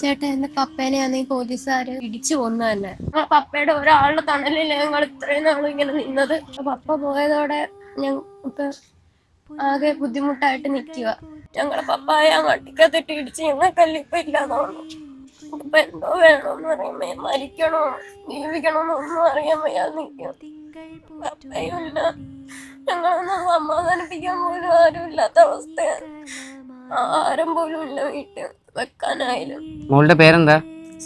ചേട്ടാ എന്റെ പപ്പേനെയാണെങ്കിൽ പോലീസുകാര് ഇടിച്ചു കൊന്നു തന്നെ. പപ്പയുടെ ഒരാളുടെ തണലിൽ ഞങ്ങൾ ഇത്രയും നാളും ഇങ്ങനെ നിന്നത്. പപ്പ പോയതോടെ ഞങ്ങൾക്ക് ആകെ ബുദ്ധിമുട്ടായിട്ട് നിൽക്കുക. ഞങ്ങളെ പപ്പായ വട്ടിക്കത്തിട്ട് ഇടിച്ച് ഞങ്ങൾക്കല്ല ഇപ്പൊ ഇല്ലാതാണ്. ഇപ്പൊ എന്തോ വേണോന്ന് അറിയാമേ, മരിക്കണോ ജീവിക്കണോന്നൊന്നും അറിയാൻ വയ്യാതെ നിൽക്കുക. പപ്പയുമില്ല, ഞങ്ങളൊന്നും സമാധാനിപ്പിക്കാൻ പോലും ആരും ഇല്ലാത്ത അവസ്ഥയാണ്. ആഹാരം പോലും ഇല്ല വീട്ടിൽ വെക്കാനായാലും. മോളുടെ പേരെന്താ?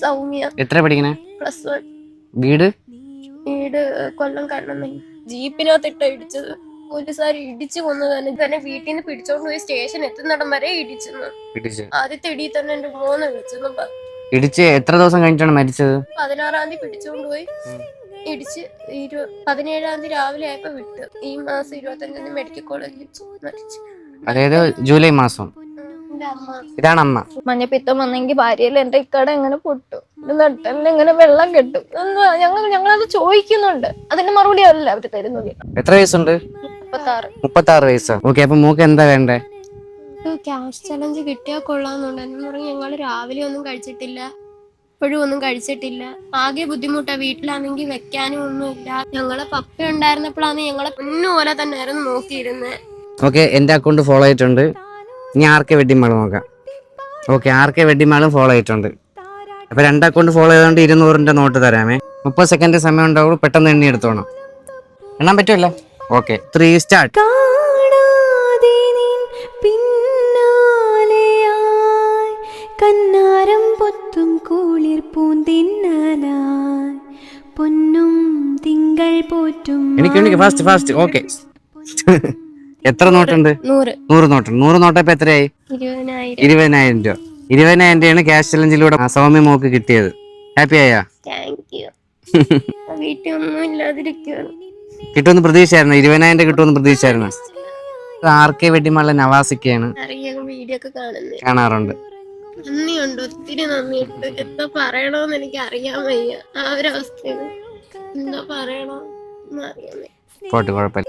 സൗമ്യ. എത്ര പഠിക്കണേ? +1. വീട് കൊല്ലം കണ്ണമ്മ. ജീപ്പിനകത്തിട്ട് ഇടിച്ചത്. പോലീസുകാർ ഇടിച്ചു കൊന്നു തന്നെ വീട്ടിൽ നിന്ന് പിടിച്ചോണ്ട് പോയി സ്റ്റേഷൻ എത്തുന്നിടം വരെ ഇടിച്ചെന്ന്. ആദ്യത്തെ ഇടിയിൽ തന്നെ എന്റെ മോനെ വിളിച്ചെന്ന്. ഇടിച്ച് എത്ര ദിവസം കഴിഞ്ഞിട്ടാണ് മരിച്ചത്? 16-ാം തീയതി പിടിച്ചോണ്ട് പോയി ഇടിച്ച് 17-ാം തീയതി രാവിലെ ആയപ്പോ വിട്ടു. ഈ മാസം 25-ാം തീയതി മെഡിക്കൽ കോളേജിൽ മരിച്ചു. അതായത് ജൂലൈ മാസം. ഇതാണ് അമ്മ. മഞ്ഞപ്പിത്തം വന്നെങ്കിൽ ഭാര്യയിൽ എന്റെ ഇക്കട എങ്ങനെ പൊട്ടു, നട്ടലിൽ എങ്ങനെ വെള്ളം കെട്ടും, ഞങ്ങളത് ചോദിക്കുന്നുണ്ട്. അതിന്റെ മറുപടി അല്ല അവര് തരുന്നത്. എത്ര വയസ്സുണ്ട്? 36 വയസ്സാ. ഓക്കെ, അപ്പൊ മൂക്ക് എന്താ വേണ്ടേ? ക്യാഷ് ചലഞ്ച് കിട്ടിയാൽ കൊള്ളാന്നുണ്ട്. എന്ന് പറഞ്ഞ് ഞങ്ങള് രാവിലെ ഒന്നും കഴിച്ചിട്ടില്ല, ഇപ്പോഴും ഒന്നും കഴിച്ചിട്ടില്ല. ആകെ ബുദ്ധിമുട്ടാ. വീട്ടിലാണെങ്കിൽ വെക്കാനും ഒന്നുമില്ല. ഞങ്ങളെ പപ്പ ഉണ്ടായിരുന്നപ്പോഴാണ് ഞങ്ങളെ പൊന്നുപോലെ തന്നെ ആയിരുന്നു നോക്കിയിരുന്നത്. ഓക്കെ, എന്റെ അക്കൗണ്ട് ഫോളോ ചെയ്തിട്ടുണ്ട്. ഇനി RK വെഡിങ് മാൾ നോക്കാം. ഓക്കെ, RK വെഡിങ് മാളും ഫോളോ ചെയ്തിട്ടുണ്ട്. അപ്പൊ 2 അക്കൗണ്ട് ഫോളോ ചെയ്തുകൊണ്ട് 200-ന്റെ നോട്ട് തരാമേ. 30 സെക്കൻഡ് സമയം ഉണ്ടാവുള്ളൂ, പെട്ടെന്ന് എണ്ണി എടുത്തോണം. എണ്ണാൻ പറ്റുമല്ലോ? Okay, 3 start. കന്നാരം പൊത്തും കൂളിർ പൂന്തിന്നലായി പൊന്നും തിങ്കൾ പോറ്റും. എനിക്ക് ഫാസ്റ്റ്. ഓക്കെ, എത്ര നോട്ടുണ്ട്? 100 നോട്ടുണ്ട്. 100 നോട്ടപ്പോ എത്രയായി? 20,000 രൂപ. 20,000 രൂപയാണ് ക്യാഷ് ചലഞ്ചിലൂടെ സൗമ്യ മോക്ക് കിട്ടിയത്. ഹാപ്പി ആയാ? വീട്ടിൽ ഒന്നും ഇല്ലാതിരിക്കുകയാണ്. കിട്ടുമെന്ന് പ്രതീക്ഷയായിരുന്നു? 20,000 രൂപ കിട്ടുമെന്ന് പ്രതീക്ഷയായിരുന്നു? RK വെഡിങ് മാളിലെ നവാസിക്കയാണ്. വീഡിയോ ഒക്കെ കാണാറുണ്ട്. നന്ദിയുണ്ട്, ഒത്തിരി നന്ദിയുണ്ട്. എന്താ പറയണോന്ന് എനിക്ക് അറിയാൻ വയ്യ. ആ ഒരു അവസ്ഥയാണ്. എന്താ പറയണോന്ന് അറിയാൻ വയ്യ. പോട്ട്, കുഴപ്പമില്ല.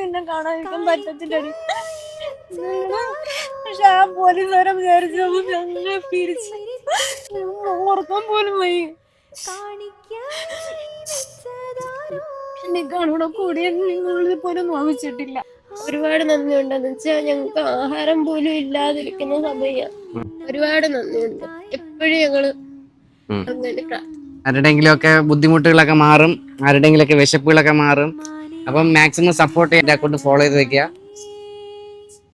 നിന്നെ കാണാതിരിക്കാൻ പറ്റത്തില്ലടി. പക്ഷെ ആ പോലീസുകാരെ വിചാരിച്ചു ഞങ്ങളെ പിരിച്ച് ഓർക്കാൻ പോലും വയ്യ. എന്നെക്കാണൂടെ കൂടിയ നിങ്ങളിൽ പോലും വാങ്ങിച്ചിട്ടില്ല. ഒരുപാട് നന്ദിയുണ്ടെന്ന് വെച്ചാൽ ഞങ്ങൾക്ക് ആഹാരം പോലും ഇല്ലാതിരിക്കുന്ന സമയം. ഒരുപാട് നന്ദിയുണ്ട്. എപ്പോഴും ഞങ്ങള് അങ്ങനെ ആരുടെങ്കിലും ഒക്കെ ബുദ്ധിമുട്ടുകളൊക്കെ മാറും, ആരുടെങ്കിലും ഒക്കെ വിശപ്പുകളൊക്കെ മാറും. അപ്പം മാക്സിമം സപ്പോർട്ട് ചെയ്യാൻ അക്കൗണ്ട് ഫോളോ ചെയ്ത് വെക്കുക.